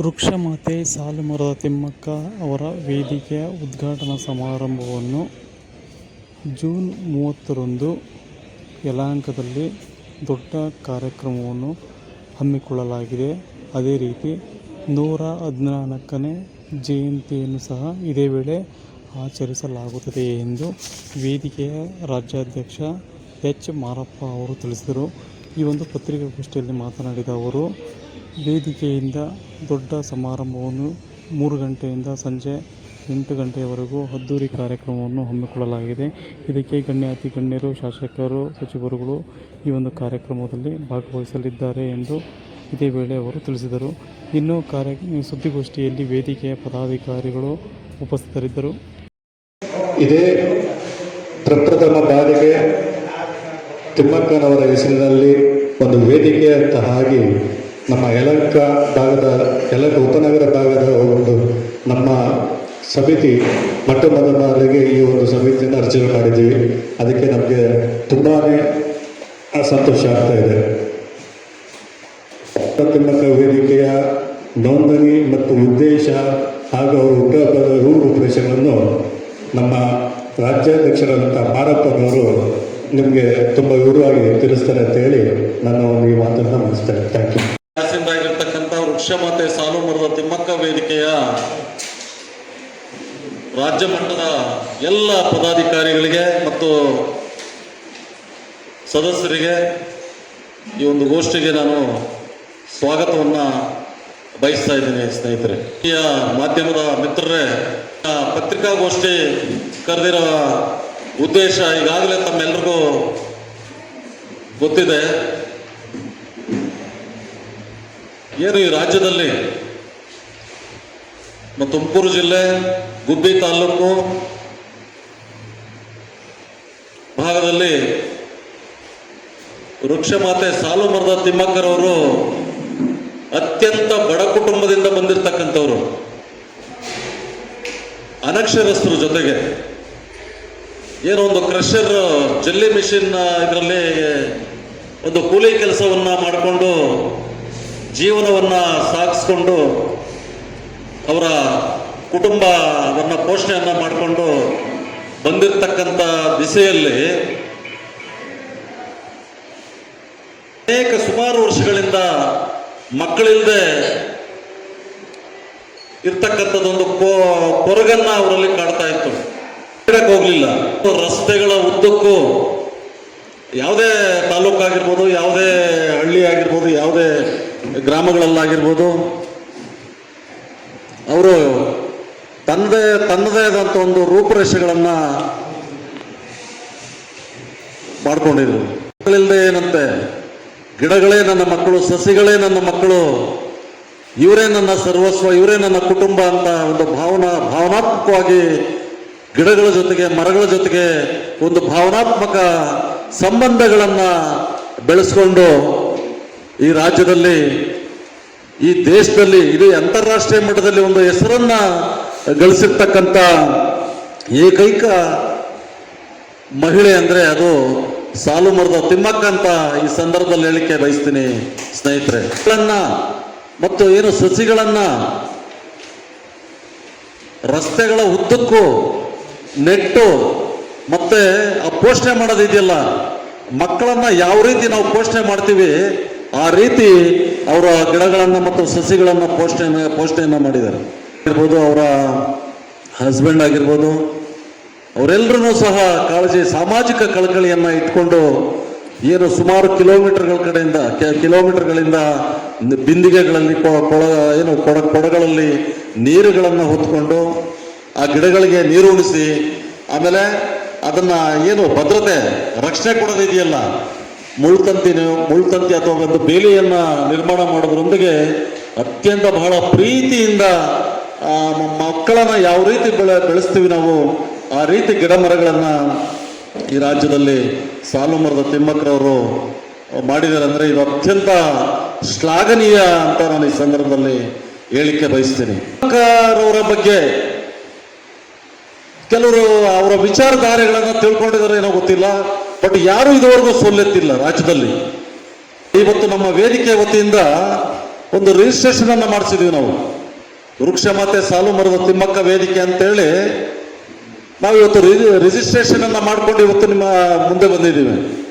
ವೃಕ್ಷಮಾತೆ ಸಾಲುಮರದ ತಿಮ್ಮಕ್ಕ ಅವರ ವೇದಿಕೆಯ ಉದ್ಘಾಟನಾ ಸಮಾರಂಭವನ್ನು ಜೂನ್ 30ರಂದು ಯಲಹಂಕದಲ್ಲಿ ದೊಡ್ಡ ಕಾರ್ಯಕ್ರಮವನ್ನು ಹಮ್ಮಿಕೊಳ್ಳಲಾಗಿದೆ. ಅದೇ ರೀತಿ 114ನೇ ಜಯಂತಿಯನ್ನು ಸಹ ಇದೇ ವೇಳೆ ಆಚರಿಸಲಾಗುತ್ತದೆ ಎಂದು ವೇದಿಕೆಯ ರಾಜ್ಯಾಧ್ಯಕ್ಷ ಎಚ್. ಮಾರಪ್ಪ ಅವರು ತಿಳಿಸಿದರು. ಈ ಒಂದು ಪತ್ರಿಕಾಗೋಷ್ಠಿಯಲ್ಲಿ ಮಾತನಾಡಿದ ಅವರು, ವೇದಿಕೆಯಿಂದ ದೊಡ್ಡ ಸಮಾರಂಭವನ್ನು 3 ಗಂಟೆಯಿಂದ ಸಂಜೆ 8 ಗಂಟೆಯವರೆಗೂ ಅದ್ದೂರಿ ಕಾರ್ಯಕ್ರಮವನ್ನು ಹಮ್ಮಿಕೊಳ್ಳಲಾಗಿದೆ. ಇದಕ್ಕೆ ಅತಿ ಗಣ್ಯರು, ಶಾಸಕರು, ಸಚಿವರುಗಳು ಈ ಒಂದು ಕಾರ್ಯಕ್ರಮದಲ್ಲಿ ಭಾಗವಹಿಸಲಿದ್ದಾರೆ ಎಂದು ಇದೇ ವೇಳೆ ಅವರು ತಿಳಿಸಿದರು. ಇನ್ನು ಸುದ್ದಿಗೋಷ್ಠಿಯಲ್ಲಿ ವೇದಿಕೆಯ ಪದಾಧಿಕಾರಿಗಳು ಉಪಸ್ಥಿತರಿದ್ದರು. ಇದೇ ಪ್ರಪ್ರಥಮ ಬಾರಿಗೆ ತಿಮ್ಮಕ್ಕನವರ ಹೆಸರಿನಲ್ಲಿ ಒಂದು ವೇದಿಕೆಯಂತ ಆಗಿ ನಮ್ಮ ಯಲಹಂಕ ಉಪನಗರ ಭಾಗದ ಒಂದು ನಮ್ಮ ಸಮಿತಿ ಮೊದಲಿಗೆ ಈ ಒಂದು ಸಮಿತಿಯನ್ನು ರಚನೆ ಮಾಡಿದ್ದೀವಿ. ಅದಕ್ಕೆ ನಮಗೆ ತುಂಬಾ ಸಂತೋಷ ಆಗ್ತಾ ಇದೆ. ತಿಮ್ಮಕ್ಕ ವೇದಿಕೆಯ ನೋಂದಣಿ ಮತ್ತು ಉದ್ದೇಶ ಹಾಗೂ ಅವರ ಹುಟ್ಟುಹಬ್ಬದ ರೂಪುರೇಷೆಗಳನ್ನು ನಮ್ಮ ರಾಜ್ಯಾಧ್ಯಕ್ಷರಾದಂಥ ಮಾರಪ್ಪನವರು ನಿಮಗೆ ತುಂಬ ವಿವರವಾಗಿ ತಿಳಿಸ್ತಾರೆ ಅಂತ ಹೇಳಿ ನಾನು ಈ ಮಾತನ್ನು ಮುಗಿಸ್ತೇನೆ. Thank you. ಆಗಿರ್ತಕ್ಕಂಥ ವೃಕ್ಷಮಾತೆ ಸಾಲುಮರದ ತಿಮ್ಮಕ್ಕ ವೇದಿಕೆಯ ರಾಜ್ಯ ಮಟ್ಟದ ಎಲ್ಲ ಪದಾಧಿಕಾರಿಗಳಿಗೆ ಮತ್ತು ಸದಸ್ಯರಿಗೆ ಈ ಒಂದು ಗೋಷ್ಠಿಗೆ ನಾನು ಸ್ವಾಗತವನ್ನು ಬಯಸ್ತಾ ಇದ್ದೀನಿ. ಸ್ನೇಹಿತರೆ, ಈ ಮಾಧ್ಯಮದ ಮಿತ್ರರೇ, ಪತ್ರಿಕಾಗೋಷ್ಠಿ ಕರೆದಿರೋ ಉದ್ದೇಶ ಈಗಾಗಲೇ ತಮ್ಮೆಲ್ಲರಿಗೂ ಗೊತ್ತಿದೆ. ಏನು ಈ ರಾಜ್ಯದಲ್ಲಿ ತುಮಕೂರು ಜಿಲ್ಲೆ ಗುಬ್ಬಿ ತಾಲೂಕು ಭಾಗದಲ್ಲಿ ವೃಕ್ಷಮಾತೆ ಸಾಲುಮರದ ತಿಮ್ಮಕ್ಕರವರು ಅತ್ಯಂತ ಬಡ ಕುಟುಂಬದಿಂದ ಬಂದಿರತಕ್ಕಂಥವ್ರು, ಅನಕ್ಷರಸ್ಥರ ಜೊತೆಗೆ ಏನೋ ಒಂದು ಕ್ರಷರ್ ಜಲ್ಲಿ ಮಿಷಿನ್ ಇದರಲ್ಲಿ ಒಂದು ಕೂಲಿ ಕೆಲಸವನ್ನ ಮಾಡಿಕೊಂಡು ಜೀವನವನ್ನು ಸಾಗಿಸ್ಕೊಂಡು ಅವರ ಕುಟುಂಬವನ್ನು ಪೋಷಣೆಯನ್ನು ಮಾಡಿಕೊಂಡು ಬಂದಿರತಕ್ಕಂಥ ದಿಸೆಯಲ್ಲಿ ಸುಮಾರು ವರ್ಷಗಳಿಂದ ಮಕ್ಕಳಿಲ್ಲದೆ ಇರ್ತಕ್ಕಂಥದ್ದೊಂದು ಕೊರಗನ್ನ ಅವರಲ್ಲಿ ಕಾಡ್ತಾ ಇತ್ತು. ಹೋಗ್ಲಿಲ್ಲ. ರಸ್ತೆಗಳ ಉದ್ದಕ್ಕೂ ಯಾವುದೇ ತಾಲೂಕಾಗಿರ್ಬೋದು, ಯಾವುದೇ ಹಳ್ಳಿ ಆಗಿರ್ಬೋದು, ಯಾವುದೇ ಗ್ರಾಮಗಳಲ್ಲಾಗಿರ್ಬೋದು, ಅವರು ತನ್ನದೇ ಆದಂಥ ಒಂದು ರೂಪುರೇಷೆಗಳನ್ನು ಮಾಡ್ಕೊಂಡಿದ್ರು. ಮಕ್ಕಳಿಲ್ಲದೆ ಏನಂತೆ, ಗಿಡಗಳೇ ನನ್ನ ಮಕ್ಕಳು, ಸಸಿಗಳೇ ನನ್ನ ಮಕ್ಕಳು, ಇವರೇ ನನ್ನ ಸರ್ವಸ್ವ, ಇವರೇ ನನ್ನ ಕುಟುಂಬ ಅಂತ ಒಂದು ಭಾವನಾತ್ಮಕವಾಗಿ ಗಿಡಗಳ ಜೊತೆಗೆ, ಮರಗಳ ಜೊತೆಗೆ ಒಂದು ಭಾವನಾತ್ಮಕ ಸಂಬಂಧಗಳನ್ನು ಬೆಳೆಸ್ಕೊಂಡು ಈ ರಾಜ್ಯದಲ್ಲಿ, ಈ ದೇಶದಲ್ಲಿ, ಇಡೀ ಅಂತಾರಾಷ್ಟ್ರೀಯ ಮಟ್ಟದಲ್ಲಿ ಒಂದು ಹೆಸರನ್ನ ಗಳಿಸಿರ್ತಕ್ಕಂಥ ಏಕೈಕ ಮಹಿಳೆ ಅಂದರೆ ಅದು ಸಾಲುಮರದ ತಿಮ್ಮಕ್ಕ ಅಂತ ಈ ಸಂದರ್ಭದಲ್ಲಿ ಹೇಳಿಕೆ ಬಯಸ್ತೀನಿ. ಸ್ನೇಹಿತರೆ, ಮತ್ತು ಏನು ಸಸಿಗಳನ್ನ ರಸ್ತೆಗಳ ಉದ್ದಕ್ಕೂ ನೆಟ್ಟು ಮತ್ತೆ ಆ ಪೋಷಣೆ ಮಾಡೋದಿದೆಯಲ್ಲ, ಮಕ್ಕಳನ್ನ ಯಾವ ರೀತಿ ನಾವು ಪೋಷಣೆ ಮಾಡ್ತೀವಿ ಆ ರೀತಿ ಅವರ ಗಿಡಗಳನ್ನು ಮತ್ತು ಸಸಿಗಳನ್ನು ಪೋಷಣೆಯನ್ನು ಮಾಡಿದ್ದಾರೆ. ಇರ್ಬೋದು, ಅವರ ಹಸ್ಬೆಂಡ್ ಆಗಿರ್ಬೋದು, ಅವರೆಲ್ಲರೂ ಸಹ ಕಾಳಜಿ, ಸಾಮಾಜಿಕ ಕಳಕಳಿಯನ್ನು ಇಟ್ಕೊಂಡು ಏನು ಸುಮಾರು ಕಿಲೋಮೀಟರ್ಗಳಿಂದ ಬಿಂದಿಗೆಗಳಲ್ಲಿ ಕೊಡಗಳಲ್ಲಿ ನೀರುಗಳನ್ನು ಹೊತ್ಕೊಂಡು ಆ ಗಿಡಗಳಿಗೆ ನೀರು ಉಣಿಸಿ, ಆಮೇಲೆ ಅದನ್ನ ಏನು ಭದ್ರತೆ ರಕ್ಷಣೆ ಕೊಡೋದಿದೆಯಲ್ಲ, ಮುಳ್ತಂತಿ ಅಥವಾ ಒಂದು ಬೇಲಿಯನ್ನ ನಿರ್ಮಾಣ ಮಾಡೋದ್ರೊಂದಿಗೆ ಅತ್ಯಂತ ಬಹಳ ಪ್ರೀತಿಯಿಂದ ಮಕ್ಕಳನ್ನ ಯಾವ ರೀತಿ ಬೆಳೆಸ್ತೀವಿ ನಾವು ಆ ರೀತಿ ಗಿಡ ಮರಗಳನ್ನು ಈ ರಾಜ್ಯದಲ್ಲಿ ಸಾಲುಮರದ ತಿಮ್ಮಕ್ಕರವರು ಮಾಡಿದ್ದಾರೆ. ಅಂದರೆ ಇದು ಅತ್ಯಂತ ಶ್ಲಾಘನೀಯ ಅಂತ ನಾನು ಈ ಸಂದರ್ಭದಲ್ಲಿ ಹೇಳಿಕೆ ಬಯಸ್ತೀನಿ. ತಿಮ್ಮಕ್ಕರವರ ಬಗ್ಗೆ ಕೆಲವರು ಅವರ ವಿಚಾರಧಾರೆಗಳನ್ನು ತಿಳ್ಕೊಂಡಿದ್ದಾರೆ ಏನೋ ಗೊತ್ತಿಲ್ಲ, ಬಟ್ ಯಾರು ಇದುವರೆಗೂ ಸೋಲೆತ್ತಿಲ್ಲ ರಾಜ್ಯದಲ್ಲಿ. ಇವತ್ತು ನಮ್ಮ ವೇದಿಕೆ ವತಿಯಿಂದ ಒಂದು ರಿಜಿಸ್ಟ್ರೇಷನ್ ಅನ್ನ ಮಾಡಿಸಿದ್ವಿ ನಾವು. ವೃಕ್ಷ ಮಾತೆ ಸಾಲು ಮರದ ತಿಮ್ಮಕ್ಕ ವೇದಿಕೆ ಅಂತೇಳಿ ನಾವು ಇವತ್ತು ರಿಜಿಸ್ಟ್ರೇಷನ್ ಅನ್ನ ಮಾಡ್ಕೊಂಡು ಇವತ್ತು ನಿಮ್ಮ ಮುಂದೆ ಬಂದಿದ್ದೀವಿ.